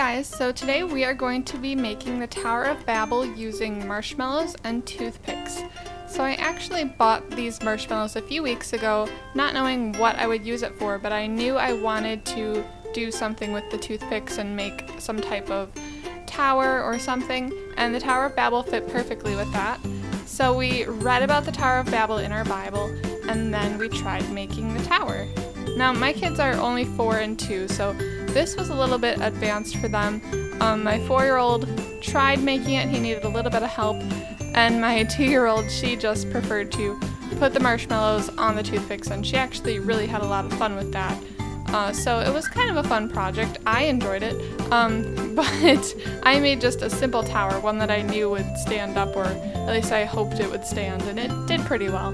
guys, so today we are going to be making the Tower of Babel using marshmallows and toothpicks. So I actually bought these marshmallows a few weeks ago, not knowing what I would use it for, but I knew I wanted to do something with the toothpicks and make some type of tower or something, and the Tower of Babel fit perfectly with that. So we read about the Tower of Babel in our Bible, and then we tried making the tower. Now my kids are only 4 and 2, so this was a little bit advanced for them. My 4-year-old tried making it, he needed a little bit of help, and my 2-year-old, she just preferred to put the marshmallows on the toothpicks, and she actually really had a lot of fun with that. So it was kind of a fun project. I enjoyed it, but I made just a simple tower, one that I knew would stand up, or at least I hoped it would stand, and it did pretty well.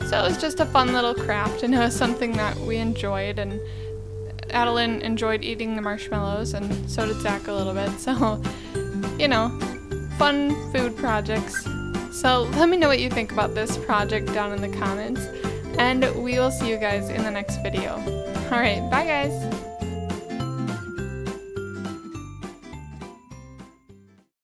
So it was just a fun little craft, and it was something that we enjoyed, and Adeline enjoyed eating the marshmallows, and so did Zach a little bit, so, you know, fun food projects. So let me know what you think about this project down in the comments, and we will see you guys in the next video. Alright, bye guys!